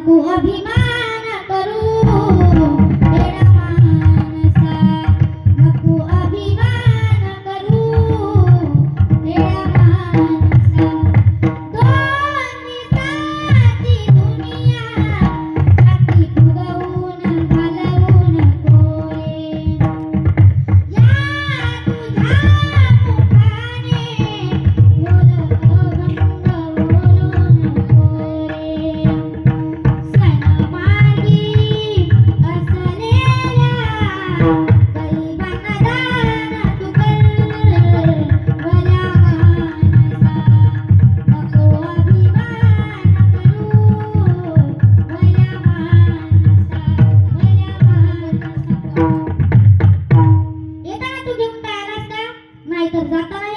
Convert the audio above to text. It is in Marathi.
नको अभिमान करू वेडा माणसा, नको अभिमान करू वेडा माणसा. दोन्ही साथी दुनिया छाती फुगवून घालवू नको रे. या तुझ्या मुखाने बोल अभंग बोलू नको रे. सनमार्गी असलेल्या कैवानदान तू कर भल्या माणसा, नको अभिमान करू भल्या माणसा, भल्या माणसा. येताना तू घेऊन तयार आहेस का? नाहीतर जाताना